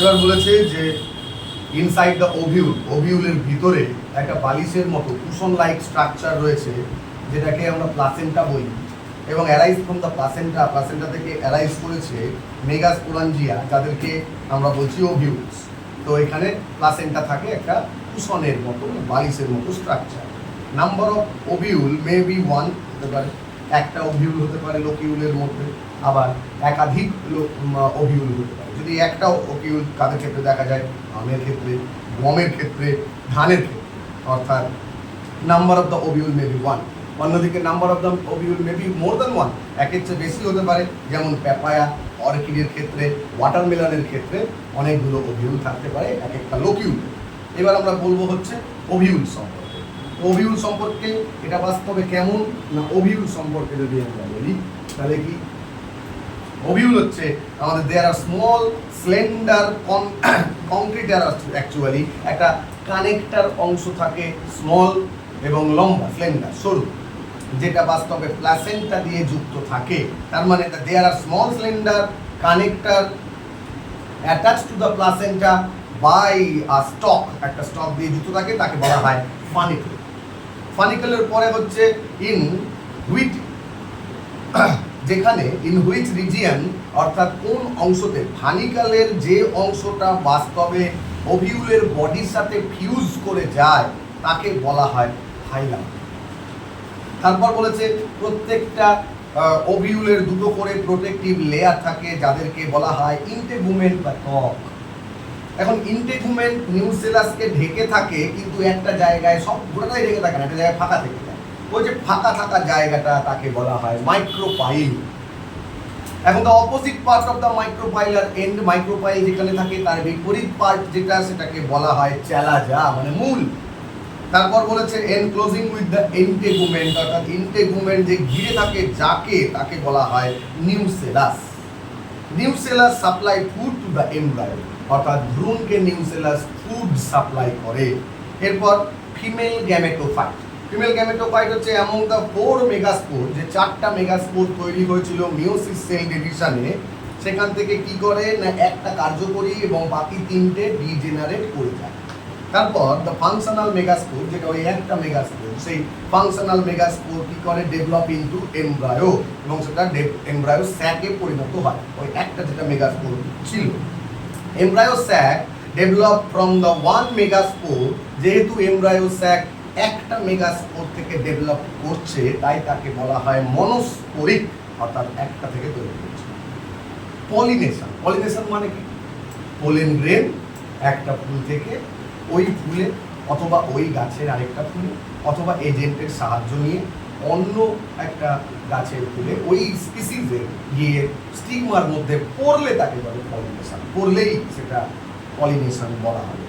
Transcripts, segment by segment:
এবার বলেছে যে ইনসাইড দ্য ওভিউল, ওভিউলের ভিতরে একটা বালিশের মতো কুশন লাইক স্ট্রাকচার রয়েছে যেটাকে আমরা প্লাসেন্টা বলি, এবং arise from the placenta, placenta থেকে অ্যারাইজ করেছে মেগাস্পোরাঞ্জিয়া যাদেরকে আমরা বলছি ওভিউলস। তো এখানে প্লাসেন্টা থাকে একটা কুশনের মতো বালিশের মতো structure. Number of ovule may be one, হতে পারে একটা ওভিউল হতে পারে লোকিউলের মধ্যে, আবার একাধিক ওভিউল হতে পারে। যদি একটা ওভিউল কাদের ক্ষেত্রে দেখা যায়, আমের ক্ষেত্রে, গমের ক্ষেত্রে, ধানের ক্ষেত্রে, অর্থাৎ number of the ovule may be one. অন্যদিকে number of the ovule may be more than one, একের চেয়ে বেশি হতে পারে, যেমন প্যাপায়া, অর্কিডের ক্ষেত্রে, ওয়াটারমেলনের ক্ষেত্রে অনেকগুলো ওভিউল থাকতে পারে এক একটা লোকিউল। এবার আমরা বলবো হচ্ছে ওভিউল সম্পর্কে। ওভিউল সম্পর্কে এটা বাস্তবে কেমন না, ওভিউল সম্পর্কে যদি আমরা বলি তাহলে কি, ওভিউল হচ্ছে আমাদের দেয়ার আর স্মল স্লেন্ডার কংক্রিটার, অ্যাকচুয়ালি একটা কানেক্টার অংশ থাকে স্মল এবং লম্বা, স্লেন্ডার সরু, যেটা বাস্তবে প্লাসেন্টা দিয়ে যুক্ত থাকে। তার মানে there are small slender connector attach to the placenta by a stalk, একটা স্টক দিয়ে যুক্ত থাকে, তাকে বলা হয় ফানিকল। ফানিকলের পরে হচ্ছে ইন হুইট, যেখানে ইন হুইচ রিজিয়ন, অর্থাৎ কোন অংশতে, ফানিকলের যে অংশটা বাস্তবে ওভিউলের বডির সাথে ফিউজ করে যায় তাকে বলা হয় ফাইলাম। তারপর বলেছে প্রত্যেকটা ওভিউলের দুটো করে প্রোটেক্টিভ লেয়ার থাকে যাদেরকে বলা হয় ইন্টেগুমেন্ট বা ত্বক। এখন ইন্টেগুমেন্ট নিউসেলাসকে ঢেকে থাকে, কিন্তু একটা জায়গায়, সব গোটাটাই ঢেকে থাকে না, একটা জায়গায় ফাঁকা থেকে যায়, ওই যে ফাঁকা থাকা জায়গাটা তাকে বলা হয় মাইক্রোপাইল। এখন the opposite part of the micropyle আর এন্ড, মাইক্রোপাইল যেখানে থাকে তার বিপরীত পার্ট যেটা, সেটাকে বলা হয় চেলাজা, মানে মূল। তারপর বলেছে এনক্লোজিং উইথ দ্য ইন্টেগুমেন্ট, অর্থাৎ ইন্টেগুমেন্ট যে ঘিরে থাকে যাকে, তাকে বলা হয় nucellus. Nucellus supply food to the embryo, অর্থাৎ ভ্রূণকে নিউসেলাস ফুড সাপ্লাই করে। এরপর ফিমেল গ্যামেটোফাইট। ফিমেল গ্যামেটোফাইট হচ্ছে অ্যামং দ্য 4 মেগাস্পোর, যে 4টা মেগাস্পোর তৈরি হয়েছিল মিওসিস সেল ডিভিশনে, সেখান থেকে কি করে না একটা কার্যকরী এবং বাকি 3টে ডিজেনারেট করে যায়। তারপর দ্য ফাংশনাল মেগাস্পোর, যেটা ওই একটা মেগাস্পোর, সেই ফাংশনাল মেগাস্পোর কি করে ডেভেলপ ইনটু এমব্রায়ো, এবং সেটা এমব্রায়ো স্যাকে পরিণত হয়, ওই একটা যেটা মেগাস্পোর ছিল। Embryo sac develop from the 1 megaspore, যেহেতু এমব্রায়ো স্যাক একটা মেগাস্পোর থেকে ডেভেলপ করছে তাই তাকে বলা হয় মনোস্পোরিক, অর্থাৎ একটা থেকে তৈরি করছে। পলিনেশন, পলিনেশন মানে কি, পোলেন গ্রেন একটা ফুল থেকে ওই ফুলে অথবা ওই গাছের আরেকটা ফুলে অথবা এজেন্টের সাহায্য নিয়ে অন্য একটা গাছের ফুলে ওই স্পিসিসে গিয়ে স্টিগমার মধ্যে পড়লে তাকে বলে পলিনেশন, পড়লেই সেটা পলিনেশন বলা হবে।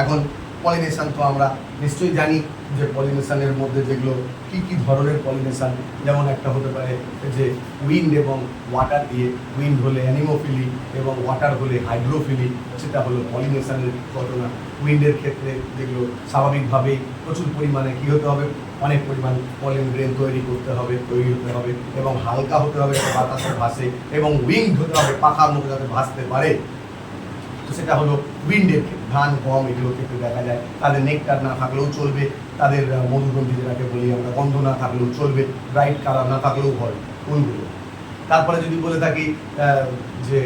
এখন পলিনেশন তো আমরা নিশ্চয়ই জানি যে পলিনেশনের মধ্যে যেগুলো কী কী ধরনের পলিনেশন, যেমন একটা হতে পারে যে উইন্ড এবং ওয়াটার দিয়ে, উইন্ড হলে অ্যানিমোফিলি এবং ওয়াটার হলে হাইড্রোফিলি, সেটা হলো পলিনেশনের ঘটনা। উইন্ডের ক্ষেত্রে যেগুলো স্বাভাবিকভাবেই প্রচুর পরিমাণে কী হতে হবে, অনেক পরিমাণ পলেন গ্রেন তৈরি হতে হবে এবং হালকা হতে হবে, বাতাসে ভাসে, এবং উইংড হতে হবে, পাখার মতো যাতে ভাসতে পারে। তো সেটা হলো উইন্ডের ক্ষেত্রে। ধান, গম এগুলোর ক্ষেত্রে দেখা যায় তাদের নেকটার না থাকলেও চলবে, তাদের মধুগন্ধি যেটাকে বলি আমরা, গন্ধ না থাকলেও চলবে, ব্রাইট কালার না থাকলেও হয় ফুলগুলো। তারপরে যদি বলে থাকি যে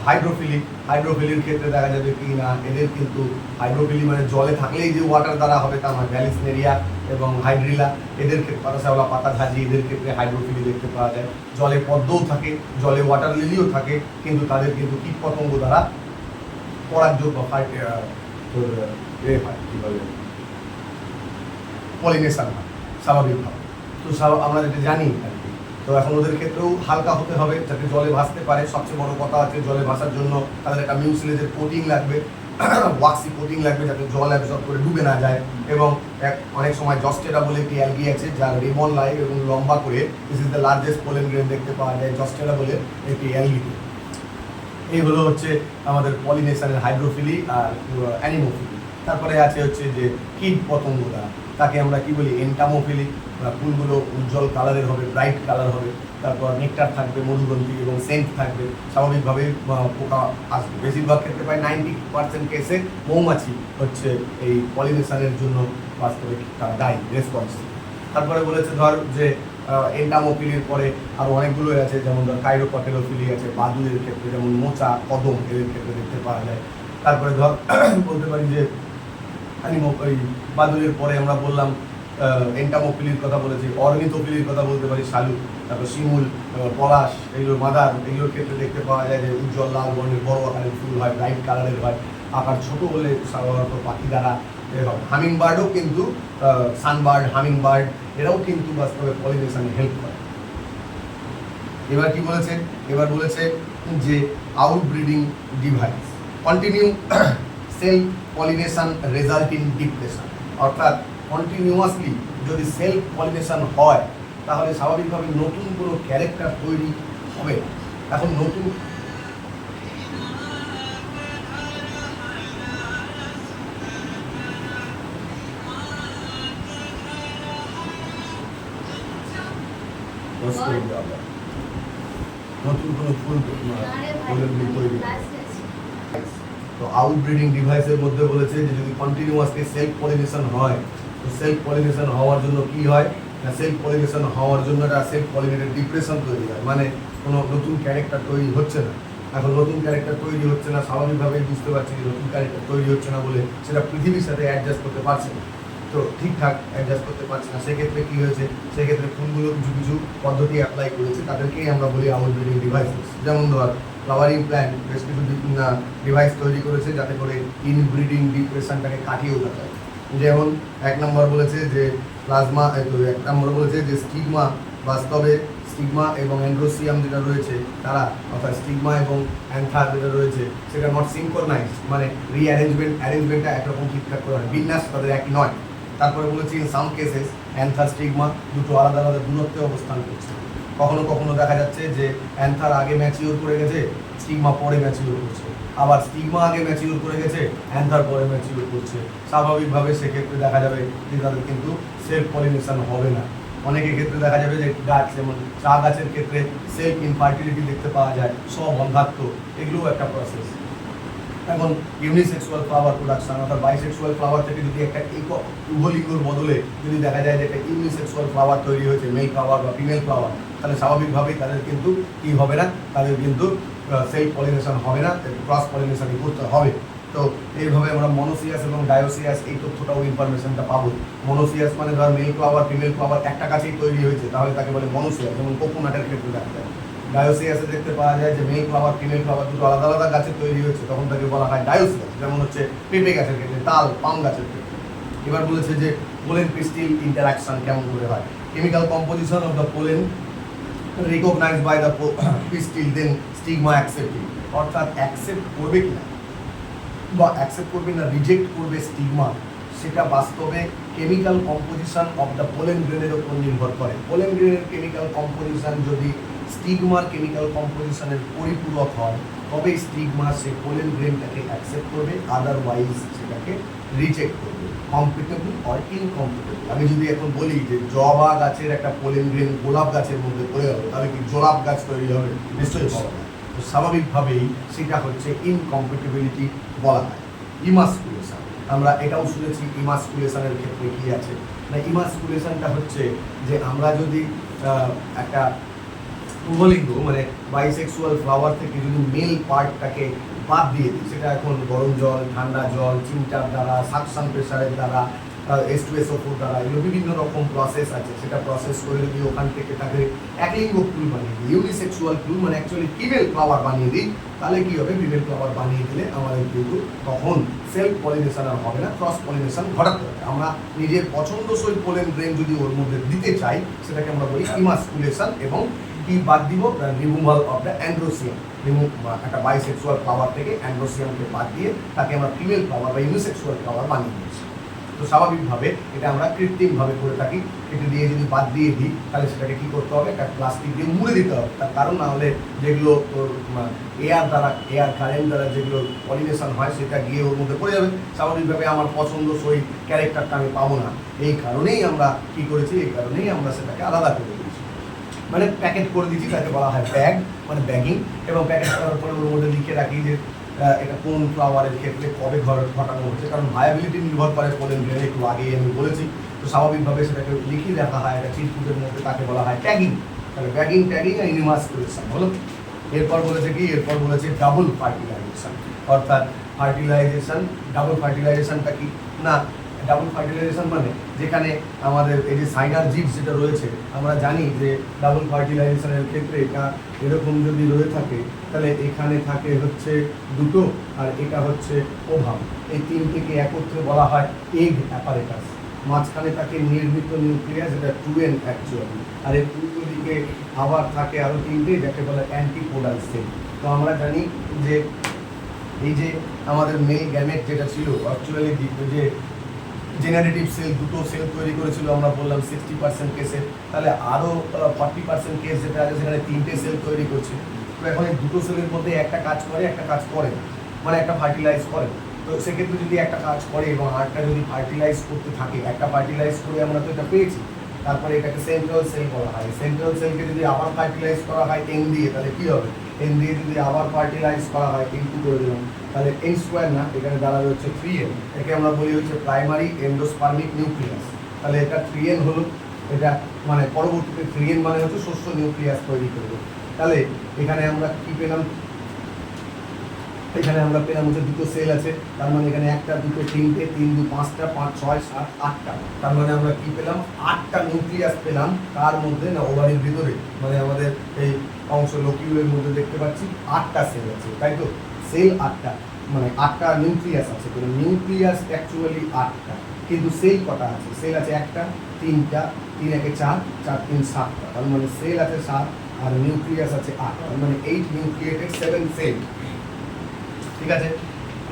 হাইড্রোফিলির ক্ষেত্রে দেখা যাবে কি না, এদের কিন্তু হাইড্রোফিলি মানে জলে থাকলেই যে ওয়াটার দ্বারা হবে তা নয়। ভ্যালিসনেরিয়া এবং হাইড্রিলা, এদের ক্ষেত্রে পাতাশ্যাওলা, পাতাঝাজি, এদের ক্ষেত্রে হাইড্রোফিলি দেখতে পাওয়া যায়। জলে পদ্মও থাকে, জলে ওয়াটার লিলিও থাকে, কিন্তু তাদের কিন্তু কীটপতঙ্গ দ্বারা পরাগযোগ বা পলিনেশন হয় স্বাভাবিকভাবে। তো আমরা যেটা জানি আর কি। তো এখন ওদের ক্ষেত্রেও হালকা হতে হবে যাতে জলে ভাসতে পারে। সবচেয়ে বড় কথা আছে জলে ভাসার জন্য তাদের একটা মিউসিলেজের কোটিং লাগবে, ওয়াক্সি কোটিং লাগবে যাতে জল অ্যাবজর্ব করে ডুবে না যায়। এবং অনেক সময় জস্টেরা বলে একটি অ্যালগি আছে যার রিবন লাইন এবং লম্বা করে, this is the largest pollen grain দেখতে পাওয়া যায় জস্টেরা বলে একটি অ্যালগিতে। এই হলো হচ্ছে আমাদের পলিনেশনের হাইড্রোফিলি আর অ্যানিমোফিলি। তারপরে আছে হচ্ছে যে কীট পতঙ্গ দ্বারা, তাকে আমরা কি বলি এন্টামোফিলি। ফুলগুলো উজ্জ্বল কালারের হবে, ব্রাইট কালার হবে, তারপর নেকটার থাকবে, মধুগ্রন্থি এবং সেন্ট থাকবে, স্বাভাবিকভাবে পোকা আসবে। বেশিরভাগ ক্ষেত্রে প্রায় 90% কেসে মৌমাছি হচ্ছে এই পলিনেশনের জন্য বাস্তবে তারা দায়ী, রেসপন্সিবল। তারপরে বলেছে ধর যে এন্টামোফিলির পরে আরও অনেকগুলো আছে, যেমন ধর কাইরোপটেরোফিলি আছে, বাদুড়ের ক্ষেত্রে যেমন মোচা, কদম এদের ক্ষেত্রে দেখতে পাওয়া যায়। তারপরে ধর বলতে পারি যে ওই বাদুড়ের পরে আমরা বললাম এন্টামোফিলির কথা বলেছি, অর্নিথোফিলির কথা বলতে পারি শালুক, তারপর শিমুল, পলাশ, এগুলোর মাদার, এগুলোর ক্ষেত্রে দেখতে পাওয়া যায় যে উজ্জ্বল লাল বর্ণের বড় আকারের ফুল হয়, ব্রাইট কালারের হয়, আকার ছোট হলে সাধারণত পাখি দ্বারা হয়। হামিং বার্ডও কিন্তু সানবার্ড, হামিং বার্ড এরাও কিন্তু বাস্তবে পলিনেশনে হেল্প করে। এবার কি বলেছে, এবার বলেছে যে outbreeding device continue self pollination result in depression, অর্থাৎ কন্টিনিউয়াসলি যদি সেলফ পলিনেশন হয় তাহলে স্বাভাবিকভাবে নতুন কোনো ক্যারেক্টার তৈরি হবে। এখন নতুন নতুন কোনো ফুল তৈরি। তো আউটব্রিডিং ডিভাইসের মধ্যে বলেছে যে যদি কন্টিনিউয়াসলি সেলফ পলিনেশন হয়, তো সেলফ পলিনেশন হওয়ার জন্য কি হয় না, সেলফ পলিনেশন হওয়ার জন্য একটা সেলফ পলিনেটেড ডিপ্রেশন তৈরি হয়, মানে কোনো নতুন ক্যারেক্টার তৈরি হচ্ছে না। এখন নতুন ক্যারেক্টার তৈরি হচ্ছে না, স্বাভাবিকভাবেই বুঝতে পারছি যে নতুন ক্যারেক্টার তৈরি হচ্ছে না বলে সেটা পৃথিবীর সাথে অ্যাডজাস্ট করতে পারছে না, তো ঠিকঠাক অ্যাডজাস্ট করতে পারছে না। সেক্ষেত্রে কী হয়েছে, সেক্ষেত্রে ফুলগুলো কিছু কিছু পদ্ধতি অ্যাপ্লাই করেছে, তাদেরকেই আমরা বলি আউটব্রিডিং ডিভাইসেস। যেমন ধর ফ্লাওয়ারিং প্ল্যান্ট বেশ কিছু ডিভাইস তৈরি করেছে যাতে করে ইনব্রিডিং ডিপ্রেশনটাকে কাটিয়ে ওঠা যায়। যেমন এক নম্বর বলেছে যে প্লাজমা, এক নম্বর বলেছে যে স্টিগমা, বাস্তবে স্টিগমা এবং অ্যান্ড্রোসিয়াম যেটা রয়েছে তারা, অর্থাৎ স্টিগমা এবং অ্যান্থার যেটা রয়েছে সেটা নট সিনক্রোনাইজড, মানে অ্যারেঞ্জমেন্টটা একরকম ঠিকঠাক করে হয়, বিন্যাস তাদের একই নয়। তারপরে বলেছি in some cases another stigma দুটো আলাদা আলাদা দূরত্বে অবস্থান করছে। কখনো কখনো দেখা যাচ্ছে যে অ্যান্থার আগে ম্যাচিওর করে গেছে, স্টিগমা পরে ম্যাচিওর করছে, আবার স্টিগমা আগে ম্যাচিওর করে গেছে, অ্যান্থার পরে ম্যাচিওর করছে। স্বাভাবিকভাবে সেক্ষেত্রে দেখা যাবে যে তাদের কিন্তু সেলফ পলিনেশন হবে না। অনেকের ক্ষেত্রে দেখা যাবে যে গাছ, যেমন চা গাছের ক্ষেত্রে সেলফ ইনফার্টিলিটি দেখতে পাওয়া যায়, স্ববন্ধাত্ম, এগুলোও একটা প্রসেস। এখন ইউনিসেক্সুয়াল ফ্লাওয়ার প্রোডাকশন, অর্থাৎ বাইসেক্সুয়াল ফ্লাওয়ার থেকে যদি একটা উভলিঙ্গর বদলে যদি দেখা যায় যে একটা ইউনিসেক্সুয়াল ফ্লাওয়ার তৈরি হয়েছে, মেল ফ্লাওয়ার বা ফিমেল ফ্লাওয়ার, তাহলে স্বাভাবিকভাবেই তাদের কিন্তু কী হবে না, তাদের কিন্তু সেলফ পলিনেশন হবে না, ক্রস পলিনেশনই করতে হবে। তো এইভাবে আমরা মনোসিয়াস এবং ডায়োসিয়াস এই তথ্যটাও ইনফরমেশনটা পাবো। মনোসিয়াস মানে ধর মেল ফ্লাওয়ার ফিমেল ফ্লাওয়ার একটা কাছেই তৈরি হয়েছে, তাহলে তাকে বলে মনোসিয়াস, যেমন কোকোনাটের ক্ষেত্রে দেখা যায়। ডায়োসিয়াসে দেখতে পাওয়া যায় যে মেল ফ্লাওয়ার ফিমেল ফ্লাওয়ার দুটো আলাদা আলাদা গাছে তৈরি হয়েছে, তখন তাকে বলা হয় ডায়োসিয়াস, যেমন হচ্ছে পেঁপে গাছের ক্ষেত্রে, তাল, পাম গাছের ক্ষেত্রে। এবার বলেছে যে পোলেন পিস্টিল ইন্টারাকশন কেমন করে হয়, chemical composition of the pollen recognised by the pistil, then stigma accepting, অর্থাৎ অ্যাকসেপ্ট করবে কিনা বা অ্যাকসেপ্ট করবে না রিজেক্ট করবে স্টিগমা, সেটা বাস্তবে chemical composition of the pollen গ্রেনের উপর নির্ভর করে। পোলেন গ্রেনের কেমিক্যাল কম্পোজিশন যদি স্টিগমার কেমিক্যাল কম্পোজিশনের পরিপূরক হয় তবে স্টিগমা সেই পোলেন গ্রেনটাকে অ্যাকসেপ্ট করবে, আদারওয়াইজ সেটাকে রিজেক্ট করবে, কম্পিটেবল অর ইনকম্পিটেবল। আমি যদি এখন বলি যে জবা গাছের একটা পোলেন গ্রেন গোলাপ গাছের মধ্যে পড়ে যাবে, তাহলে কি গোলাপ গাছ তৈরি হবে? নিশ্চয়ই হবে না। তো স্বাভাবিকভাবেই সেটা হচ্ছে ইনকম্পিটেবিলিটি বলা হয়। ইমাসকুলেশন, আমরা এটাও শুনেছি ইমাসকুলেশনের ক্ষেত্রে কী আছে না, ইমাসকুলেশনটা হচ্ছে যে আমরা যদি একটা উভলিঙ্গ মানে বাইসেক্সুয়াল ফ্লাওয়ার থেকে যদি মেল পার্টটাকে বাদ দিয়ে দিই, সেটা এখন গরম জল, ঠান্ডা জল, চিমটার দ্বারা, সাকশন প্রেশারের দ্বারা, H2SO4 দ্বারা, এগুলো বিভিন্ন রকম প্রসেস আছে, সেটা প্রসেস করে যদি ওখান থেকে তাকে একলিঙ্গ ফুল বানিয়ে দিই, ইউনিসেক্সুয়াল ফুল মানে অ্যাকচুয়ালি ফিমেল ফ্লাওয়ার বানিয়ে দিই, তাহলে কী হবে, ফিমেল ফ্লাওয়ার বানিয়ে দিলে আমাদের কিন্তু তখন সেলফ পলিনেশন আর হবে না, ক্রস পলিনেশন ঘটাতে হবে। আমরা নিজের পছন্দসই পোলেন গ্রেন যদি ওর মধ্যে দিতে চাই, সেটাকে আমরা বলি ইমাসকুলেশন। এবং কি বাদ দিব, রিমুভাল অফ দ্য অ্যান্ড্রোসিয়াম, একটা বাইসেক্সুয়াল ফ্লাওয়ার থেকে অ্যান্ড্রোসিয়ামকে বাদ দিয়ে তাকে আমরা ফিমেল ফ্লাওয়ার বা ইউনিসেক্সুয়াল ফ্লাওয়ার বানিয়ে দিয়েছি। তো তো স্বাভাবিকভাবে এটা আমরা কৃত্রিমভাবে করে থাকি। এটা দিয়ে যদি বাদ দিয়ে দিই তাহলে সেটাকে কী করতে হবে, একটা প্লাস্টিক দিয়ে মুড়ে দিতে হবে। তার কারণ না হলে যেগুলো এয়ার কারেন্ট দ্বারা যেগুলো পলিনেশন হয় সেটা গিয়ে ওর মধ্যে পড়ে যাবে। স্বাভাবিকভাবে আমার পছন্দসই ক্যারেক্টারটা আমি পাবো না। এই কারণেই আমরা কী করেছি, এই কারণেই আমরা সেটাকে আলাদা করে দিয়েছি, মানে প্যাকেট করে দিচ্ছি। তাকে বলা হয় ব্যাগ, মানে ব্যাগিং। এবং প্যাকেট করার পরে ওর মধ্যে লিখে রাখি যে এটা কোন ফ্লাওয়ারের ক্ষেত্রে কবে ঘটানো হচ্ছে, কারণ ভায়াবিলিটি নির্ভর করে পোলেন গ্রেন, একটু আগেই আমি বলেছি। তো স্বাভাবিকভাবে সেটাকে লিখিয়ে রাখা হয় একটা চিটকুটের মধ্যে, তাকে বলা হয় ট্যাগিং। তাহলে ব্যাগিং, ট্যাগিং আর ইনমাস্কুলেশন হলো। এরপর বলেছে কি, এরপর বলেছে ডাবল ফার্টিলাইজেশন, অর্থাৎ ফার্টিলাইজেশন। ডাবল ফার্টিলাইজেশনটা কি না, ডাবল ফার্টিলাইজেশন মানে যেখানে আমাদের এই যে সাইনার্জিডস যেটা রয়েছে, আমরা জানি যে ডাবল ফার্টিলাইজেশনের ক্ষেত্রে এটা এরকম যদি রয়ে থাকে তাহলে এখানে থাকে হচ্ছে দুটো, আর এটা হচ্ছে ওভাম। এই তিনটিকে একত্রে বলা হয় এগ অ্যাপারেটাস। মাঝখানে থাকে নির্মিত নিউক্লিয়াস, যেটা 2n অ্যাকচুয়ালি। আর এই উল্টো দিকে আবার থাকে আরও তিনটে, যাকে বলে অ্যান্টিপোডাল সেল। তো আমরা জানি যে এই যে আমাদের মেল গ্যামেট যেটা ছিল অ্যাকচুয়ালি যে জেনারেটিভ সেল, দুটো সেল তৈরি করেছিল আমরা বললাম 60% কেসে, তাহলে আরও 40% কেস যেটা আছে সেখানে তিনটে সেল তৈরি করছে। তো এখন এই দুটো সেলের মধ্যে একটা কাজ করে, একটা কাজ করে না, মানে একটা ফার্টিলাইজ করে। তো সেক্ষেত্রে যদি একটা কাজ করে এবং আরেকটা যদি ফার্টিলাইজ করতে থাকে, একটা ফার্টিলাইজ করে আমরা তো এটা পেয়েছি, তারপরে এটাকে সেন্ট্রাল সেল বলা হয়। সেন্ট্রাল সেলকে যদি আবার ফার্টিলাইজ করা হয় এন দিয়ে, তাহলে কী হবে, এন দিয়ে যদি আবার ফার্টিলাইজ করা হয় ইনটু করে দিলাম, তাহলে এন স্কোয়ার না, এখানে দাঁড়াবে হচ্ছে 3n। একে আমরা বলি হচ্ছে প্রাইমারি এন্ডোস্পার্মিক নিউক্লিয়াস। তাহলে এটা 3n হলো, এটা মানে পরবর্তীতে 3n মানে হচ্ছে শস্য নিউক্লিয়াস তৈরি করবে। তাহলে এখানে আমরা কী পেলাম, এখানে আমরা পেলাম হচ্ছে দুটো সেল আছে, তার মানে এখানে একটা, দুটো, তিনটে, 3 2 5টা, 5 6 7 8টা, তার মানে আমরা কি পেলাম, 8টা নিউক্লিয়াস পেলাম। তার মধ্যে না ওভারির ভিতরে, মানে আমাদের এই অংশ লোকিউলের মধ্যে দেখতে পাচ্ছি 8টা সেল আছে, তাই তো। সেল 8টা, মানে 8টা নিউক্লিয়াস আছে। তো নিউক্লিয়াস অ্যাকচুয়ালি 8টা, কিন্তু সেল কটা আছে, সেল আছে একটা, 3টা, 3 একে 4, 4 3 7টা, তার মানে সেল আছে 7 আর নিউক্লিয়াস আছে 8, তার মানে 8 নিউক্লিয়েটেড 7 সেল। ঠিক আছে।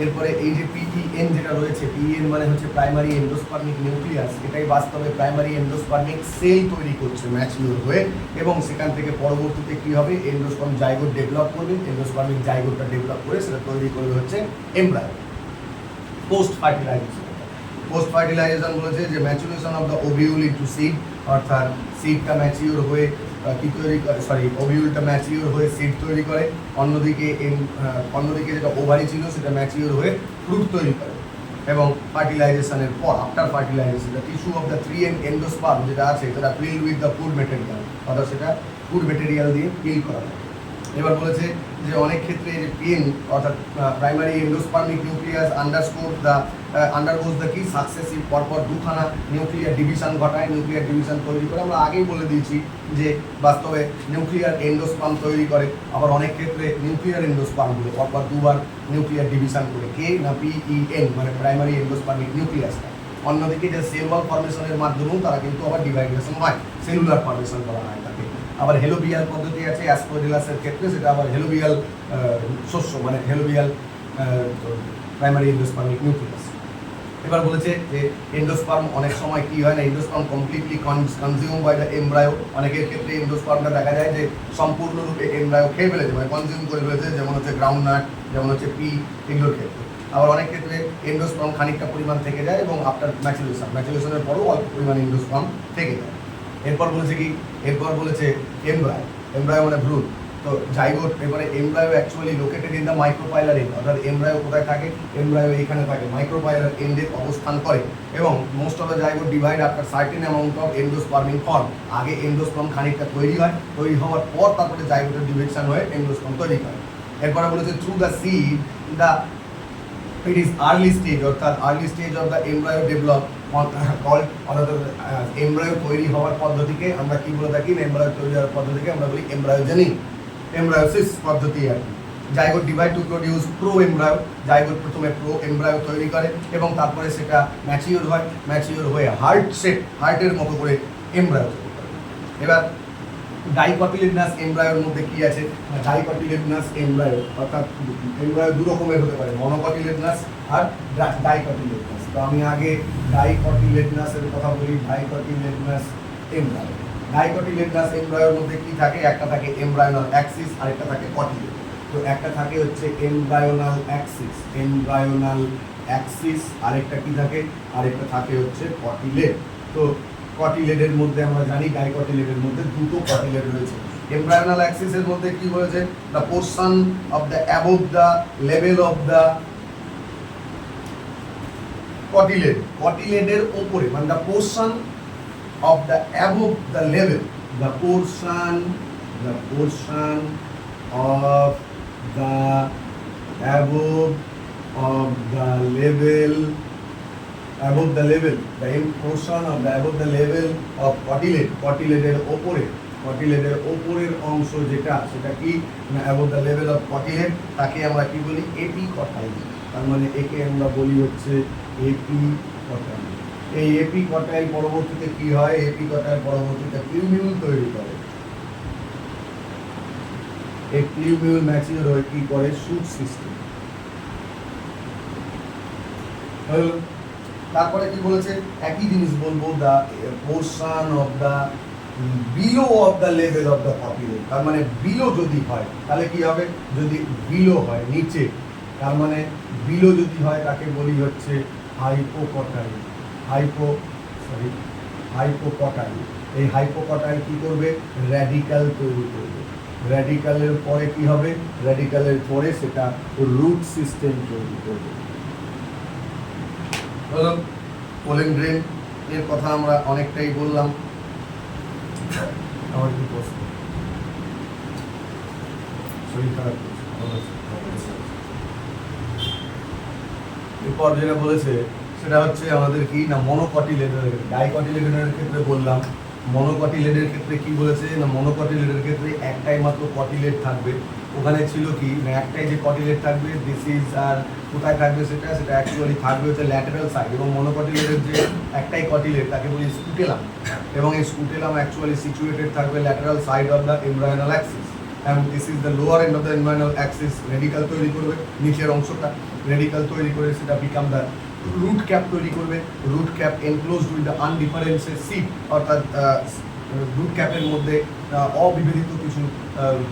এরপরে এই যে পিইএন যেটা রয়েছে, পিইএন মানে হচ্ছে প্রাইমারি এন্ডোস্পার্মিক নিউক্লিয়াস, এটাই বাস্তবে প্রাইমারি এন্ডোস্পার্মিক সেল তৈরি করছে ম্যাচিওর হয়ে, এবং সেখান থেকে পরবর্তীতে কী হবে, এন্ডোস্পার্ম জাইগোট ডেভেলপ করবে। এন্ডোস্পার্মিক জাইগোটটা ডেভেলপ করে সেটা তৈরি করবে হচ্ছে embryo. Post fertilisation, post fertilisation বলেছে যে maturation of the ovule into seed, অর্থাৎ সিডটা ম্যাচিওর হয়ে কি তৈরি করে, ওভিউলটা ম্যাচিওর হয়ে সিড তৈরি করে। অন্যদিকে যেটা ওভারি ছিল সেটা ম্যাচিওর হয়ে ফ্রুট তৈরি করে। এবং ফার্টিলাইজেশনের পর, after fertilisation, the tissue of the 3n endosperm যেটা আছে সেটা filled with the food material, অর্থাৎ সেটা ফুড মেটেরিয়াল দিয়ে ফিল করা হয়। এবার বলেছে যে অনেক ক্ষেত্রে যে পিএন অর্থাৎ প্রাইমারি এন্ডোস্পার্মিক নিউক্লিয়াস আন্ডারগোজ দ্য কি সাকসেসিভ, পরপর দুখানা নিউক্লিয়ার ডিভিশন ঘটায়, নিউক্লিয়ার ডিভিশন তৈরি করে। আমরা আগেই বলে দিয়েছি যে বাস্তবে নিউক্লিয়ার এন্ডোস্পার্ম তৈরি করে, আবার অনেক ক্ষেত্রে নিউক্লিয়ার এন্ডোস্পার্মগুলো পরপর দুবার নিউক্লিয়ার ডিভিশন করে, কে না পিইএন, মানে প্রাইমারি এন্ডোস্পার্মিক নিউক্লিয়াসটা। অন্যদিকে যে সেল ওয়াল ফর্মেশনের মাধ্যমেও তারা কিন্তু আবার ডিভাইডেশন হয়, সেলুলার ফর্মেশন বলা হয় তাকে। আবার হেলোবিয়াল পদ্ধতি আছে অ্যাসপারজিলাসের ক্ষেত্রে, সেটা আবার হেলোবিয়াল শস্য, মানে হেলোবিয়াল প্রাইমারি এন্ডোস্পার্মিক নিউক্লিয়াস। এবার বলেছে যে এন্ডোস্পার্ম অনেক সময় কি হয় না, endosperm completely consume by the embryo. অনেকের ক্ষেত্রে এন্ডোস্পার্মটা দেখা যায় যে সম্পূর্ণরূপে এমব্রায়ো খেয়ে ফেলেছে, মানে কনজিউম করে ফেলেছে, যেমন হচ্ছে গ্রাউন্ড নাট, যেমন হচ্ছে পি, এগুলোর ক্ষেত্রে। আবার অনেক ক্ষেত্রে এন্ডোস্পার্ম খানিকটা পরিমাণ থেকে যায় এবং আফটার ম্যাচুরেশনের পরেও অল্প পরিমাণ এন্ডোস্পার্ম থেকে যায়। এরপর বলেছে কি, এরপর বলেছে এমব্রায়ো মানে ভ্রূণ। তো জাইগোট, এবারে embryo actually located in the micropylar end, অর্থাৎ এমব্রায়ো কোথায় থাকে, এমব্রায়ো এইখানে থাকে, মাইক্রোপাইলার এন্ডে অবস্থান করে। এবং most of the zygote divide after certain amount of এন্ডোস্পার্মিং ফর্ম। আগে এন্ডোস্পার্ম খানিকটা তৈরি হয়, তৈরি হওয়ার পর তারপরে জাইগোটের ডিভিশন হয়ে এন্ডোস্পার্ম তৈরি করে। এরপরে বলেছে through the seed the it is early stage, অর্থাৎ early stage of the embryo develop called, অর্থাৎ এমব্রায়ো তৈরি হওয়ার পদ্ধতিকে আমরা কি বলে থাকি, এমব্রায়ো তৈরি হওয়ার পদ্ধতিকে আমরা বলি এমব্রায়োজেনিক, এমব্রায়োসিস পদ্ধতি আর কি। Zygote divide to produce pro embryo, zygote প্রথমে প্রো এমব্রায়ো তৈরি করে এবং তারপরে সেটা ম্যাচিওর হয়, ম্যাচিওর হয়ে হার্টের মতো করে এমব্রায়ো তৈরি করে। এবার ডাইকটিলেডনাস এমব্রায়োর মধ্যে কি আছে? ডাইকটিলেডনাস এমব্রায়ো, অর্থাৎ এমব্রায়ো দু রকমের হতে পারে, মনোকটিলেডনাস আর ডাইকটিলেডনাস। তো আমি আগে ডাইকটিলেডনাসের কথা বলি, ডাইকটিলেডনাস এমব্রায়ো। ডাইকটিলেডনাস এমব্রায়োর মধ্যে কি থাকে? একটা থাকে এমব্রায়োনাল অ্যাক্সিস আর একটা থাকে কটিলেড। তো একটা থাকে হচ্ছে এমব্রায়োনাল অ্যাক্সিস, এমব্রায়োনাল অ্যাক্সিস, আরেকটা কি থাকে? আরেকটা থাকে হচ্ছে কটিলেড। তো কটিলেডের মধ্যে আমরা জানি ডাইকটিলেডের মধ্যে দুটো কটিলেড রয়েছে। এমব্রায়োনাল অ্যাক্সিসের মধ্যে কি বলেছে? The portion of the above the level of the cotyledon, কটিলেডের উপরে, মানে the portion of the above the level, the portion of the above of the level, above the level, the portion of the above the level of cartilage, cartilage ওপরে, cartilage ওপরের অংশ যেটা, সেটা কি না above the level of cartilage, তাকে আমরা কি বলি? এপিকটাইল। তার মানে একে আমরা বলি হচ্ছে এপিকটাইল। এই এপিকটাইল পরবর্তীতে কি হয়? এপিকটাইল পরবর্তীতে ফিউমিউল তৈরি করে। এই ফিউমিউল ম্যাচিওর হয়ে কি করে? Shoot system. তারপরে কি বলেছে? একই জিনিস বলবো, the portion of the below of the level of the cotyledon. তার মানে বিলো যদি হয় তাহলে কি হবে? যদি বিলো হয় নিচে, তার মানে বিলো যদি হয় তাকে বলি হচ্ছে হাইপোকটাইল। হাইপোকটাইল। এই হাইপোকটাইল কি করবে? র্যাডিক্যাল তৈরি করবে। র্যাডিক্যালের পরে কি হবে? র্যাডিক্যালের পরে সেটা রুট সিস্টেম তৈরি করবে। হলো পোলেন গ্রেন এর কথা আমরা অনেকটাই বললাম। আমার কি প্রশ্ন? শরীর খারাপ এরপর যেটা বলেছে সেটা হচ্ছে আমাদের কি না মনোকটিলেডের, ডাইকটিলেডের ক্ষেত্রে বললাম। মনোকটিলেডের ক্ষেত্রে কি বলেছে না মনোকটিলেডের ক্ষেত্রে একটাই মাত্র কটিলেড থাকবে। ওখানে ছিল কি না একটাই যে কটিলেড থাকবে, দিস ইজ, আর কোথায় থাকবে সেটা অ্যাকচুয়ালি থাকবে হচ্ছে ল্যাটারাল সাইড। এবং মনোকটিলেডের যে একটাই কটিলেড তাকে বলি স্কুটেলাম, এবং এই স্কুটেলাম অ্যাকচুয়ালি সিচুয়েটেড থাকবে lateral side of the embryonal Axis, and this is the lower end of the embryonal axis। Radical তৈরি করবে নিচের অংশটা, রেডিক্যাল তৈরি করে সেটা বিকাম দ্য রুট ক্যাপ তৈরি করবে। Root cap enclosed with the undifferentiated seed, অর্থাৎ রুট ক্যাপের মধ্যে অবিভেদিত কিছু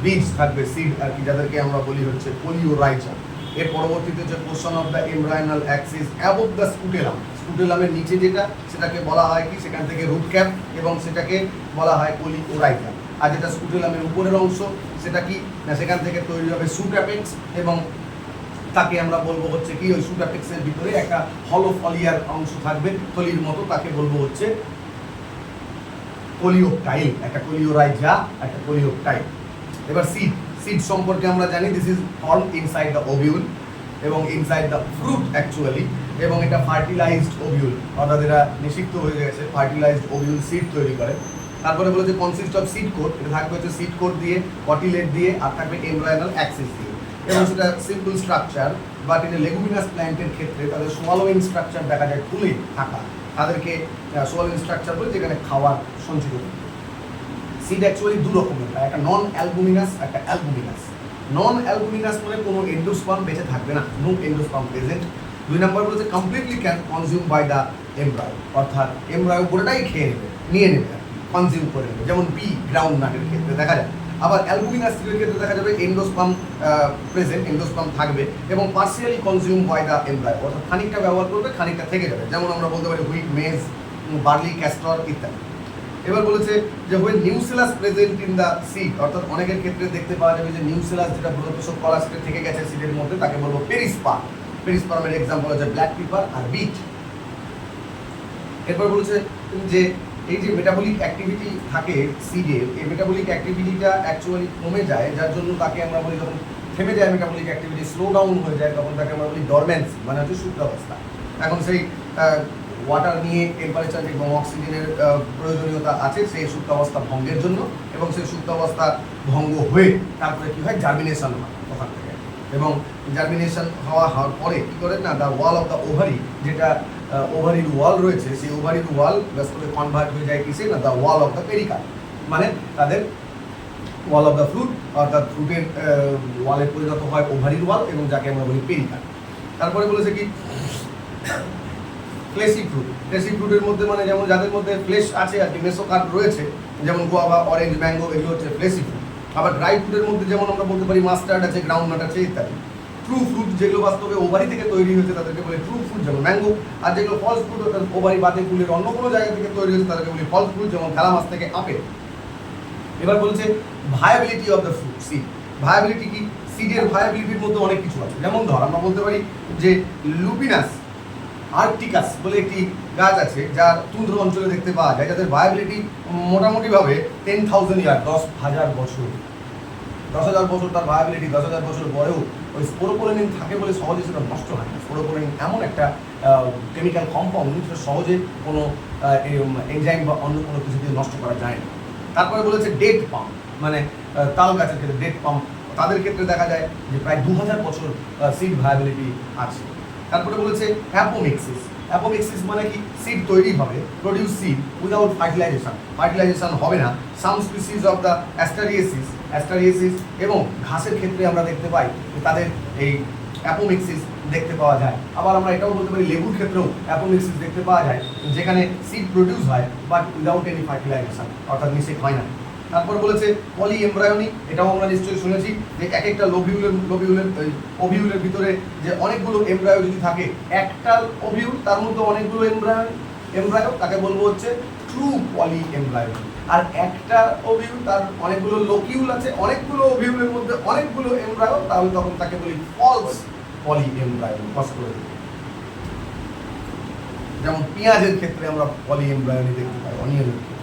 বীজ থাকবে, সিড আর কি, যাদেরকে আমরা বলি হচ্ছে পোলিওরাইজা। এর পরবর্তীতে যে portion of the embryonal axis above the scutellum, স্কুটেলামের নিচে যেটা সেটাকে বলা হয় কি, সেখান থেকে রুট ক্যাপ, এবং সেটাকে বলা হয় পোলিওরাইজা। আর যেটা স্কুটেলামের উপরের অংশ সেটা কি না সেখান থেকে তৈরি হবে শুট অ্যাপেক্স, এবং তাকে আমরা বলবো হচ্ছে কি ওই শুট অ্যাপেক্সের ভিতরে একটা হলো ফলিয়ার অংশ থাকবে থলির মতো, তাকে বলবো হচ্ছে কোলিওপটাইল, একটা কোলিওরাইজা, একটা কোলিওপটাইল। এবার সিড সম্পর্কে আমরা জানি this is form inside the ovule এবং ইনসাইড দ্য ফ্রুট অ্যাকচুয়ালি, এবং এটা ফার্টিলাইজড ওভিউল, অর্থাৎ এরা নিষিক্ত হয়ে গেছে, ফার্টিলাইজড ওভিউল সিড তৈরি করে। তারপরে বলেছে কনসিস্ট অফ সিড কোট, এটা থাকবে হচ্ছে সিড কোট দিয়ে, কটিলেড দিয়ে, আর থাকবে এমব্রায়োনাল অ্যাক্সিস দিয়ে, এবং সেটা সিম্পল স্ট্রাকচার। বাট ইন লেগুমিনাস প্ল্যান্টের ক্ষেত্রে তাদের সোয়ালোইং স্ট্রাকচার দেখা যায় ফুলে থাকা, তাদেরকে সোয়ালোইং স্ট্রাকচার বলে, যেখানে খাবার সঞ্চিত থাকে। সিড অ্যাকচুয়ালি দু রকমের, একটা নন অ্যালবুমিনাস, একটা অ্যালবুমিনাস। নন অ্যালবুমিনাস মানে কোনো এন্ডোস্পার্ম বেঁচে থাকবে না, নো এন্ডোস্পার্ম প্রেজেন্ট। 2 নম্বর বলেছে completely can consume by the embryo, অর্থাৎ এমব্রায়ো পুরোটাই খেয়ে নেবে, নিয়ে নেবে, কনজিউম করে নেবে, যেমন পি গ্রাউন্ড নাটের ক্ষেত্রে দেখা যায়। আবার অ্যালবুমিনাস সিডের ক্ষেত্রে দেখা যাবে এন্ডোস্পার্ম প্রেজেন্ট, এন্ডোস্পার্ম থাকবে এবং partially consume by the embryo, অর্থাৎ খানিকটা ব্যবহার করবে, খানিকটা থেকে যাবে, যেমন আমরা বলতে পারি হুইট, মেজ, বার্লি, ক্যাস্টর ইত্যাদি। এবার বলেছে যে when nucellus present in the seed, অর্থাৎ অনেকের ক্ষেত্রে দেখতে পাওয়া যাবে যে নিউসেলাস যেটা বৃহৎ কলা সেটা থেকে গেছে সিডের মধ্যে, তাকে বলবো পেরিস্পার্ম। পেরিস্পার্মের এক্সাম্পল হচ্ছে ব্ল্যাক পেপার আর বিট। এরপর বলেছে যে এই যে মেটাবলিক অ্যাক্টিভিটি থাকে সিডে, এই মেটাবলিক অ্যাক্টিভিটিটা অ্যাকচুয়ালি কমে যায়, যার জন্য তাকে আমরা বলি যখন থেমে যায় মেটাবলিক অ্যাক্টিভিটি, স্লো ডাউন হয়ে যায়, তখন তাকে আমরা বলি ডরম্যান্সি, মানে হচ্ছে সুপ্তাবস্থা। এখন সেই ওয়াটার নিয়ে টেম্পারেচার এবং অক্সিজেনের প্রয়োজনীয়তা আছে সেই সুপ্তাবস্থা ভঙ্গের জন্য, এবং সেই সুপ্তাবস্থা ভঙ্গ হয়ে তারপরে কী হয়, জার্মিনেশন হয় ওখান থেকে, এবং জার্মিনেশন হওয়ার পরে কী করে না the wall of the ovary, যেটা ওভারির ওয়াল রয়েছে, সেই ওভারির ওয়াল বাস্তবে কনভার্ট হয়ে যায় কিসে না দ্য ওয়াল অফ দ্য পেরিকার্ড, মানে তাদের ওয়াল অফ দ্য ফ্রুট, অর্থাৎ ফ্রুটের ওয়ালে পরিণত হয় ওভারির ওয়াল, এবং যাকে আমরা বলি পেরিকার্ড। তারপরে বলেছে কি ফ্লেশি ফ্রুট। ফ্লেশি ফ্রুটের মধ্যে মানে যেমন যাদের মধ্যে ফ্লেশ আছে আর কি, মেসোকার্ড রয়েছে, যেমন গোয়াভা, অরেঞ্জ, ম্যাঙ্গো, এগুলো হচ্ছে ফ্লেশি ফ্রুট। আবার ড্রাই ফ্রুটের মধ্যে যেমন আমরা বলতে পারি মাস্টার্ড আছে, গ্রাউন্ডনাট আছে ইত্যাদি। ট্রু ফ্রুট যেগুলো বাস্তবে ওভারি থেকে তৈরি হয়েছে তাদেরকে বলে ট্রু ফ্রুট, যেমন ম্যাঙ্গো। আর যেগুলো ফলস ফ্রুট অর্থাৎ ওভারি বাদে ফুলের অন্য কোনো জায়গা থেকে তৈরি হয়েছে তাদেরকে বলি ফলস ফ্রুট, যেমন থালামাস থেকে আপেল। এবার বলছে viability of the fruit seed. Viability কি? সিডের ভায়াবিলিটির মধ্যে অনেক কিছু আছে। যেমন ধর আমরা বলতে পারি যে লুপিনাস আর্কটিকাস বলে একটি গাছ আছে যা তুন্দ্র অঞ্চলে দেখতে পাওয়া যায়, যাদের ভায়াবিলিটি মোটামুটিভাবে 10,000 ইয়ার, 10,000 বছর। 10,000 বছর তার ভায়াবিলিটি। 10,000 বছর পরেও ওই স্পোরোপোলেনিন থাকে বলে সহজে সেটা নষ্ট হয় না। স্পোরোপোলেনিন এমন একটা কেমিক্যাল কম্পাউন্ড যেটা সহজে কোনো এনজাইম বা অন্য কোনো কিছু দিয়ে নষ্ট করা যায় না। তারপরে বলেছে ডেট পাম, মানে তাল গাছের ক্ষেত্রে ডেট পাম, তাদের ক্ষেত্রে দেখা যায় যে প্রায় 2,000 বছর সিড ভায়াবিলিটি আছে। তারপরে বলেছে অ্যাপোমিক্সিস। অ্যাপোমিক্সিস মানে কি? সিড তৈরি হবে, produce seed without fertilisation. Fertilisation হবে না। Some species of the asteraceae এবং ঘাসের ক্ষেত্রে আমরা দেখতে পাই যে তাদের এই অ্যাপোমিক্সিস দেখতে পাওয়া যায়। আবার আমরা এটাও বলতে পারি লেবুর ক্ষেত্রেও অ্যাপোমিক্সিস দেখতে পাওয়া যায়, যেখানে সিড প্রডিউস হয় বাট উইদাউট এনি ফার্টিলাইজেশন, অর্থাৎ নিষেক হয় না। তারপর বলেছে পলি এমব্রায়োনি। এটাও আমরা নিশ্চয়ই শুনেছি যে এক একটা ওভিউলের ভিতরে যে অনেকগুলো এমব্রায়ো যদি থাকে, একটা ওভিউল তার মধ্যে অনেকগুলো এমব্রায়ো তাকে বলবো হচ্ছে ট্রু পলি এমব্রায়ো। আর একটা ওভিউল তার অনেকগুলো লোকিউল আছে, অনেকগুলো ওভিউলের মধ্যে অনেকগুলো এমব্রায়ো, তাহলে তখন তাকে বলি ফলস পলি এমব্রায়ো। যেমন পেঁয়াজের ক্ষেত্রে আমরা পলি এমব্রায়োনি দেখতে পাই, অনিয়নের ক্ষেত্রে।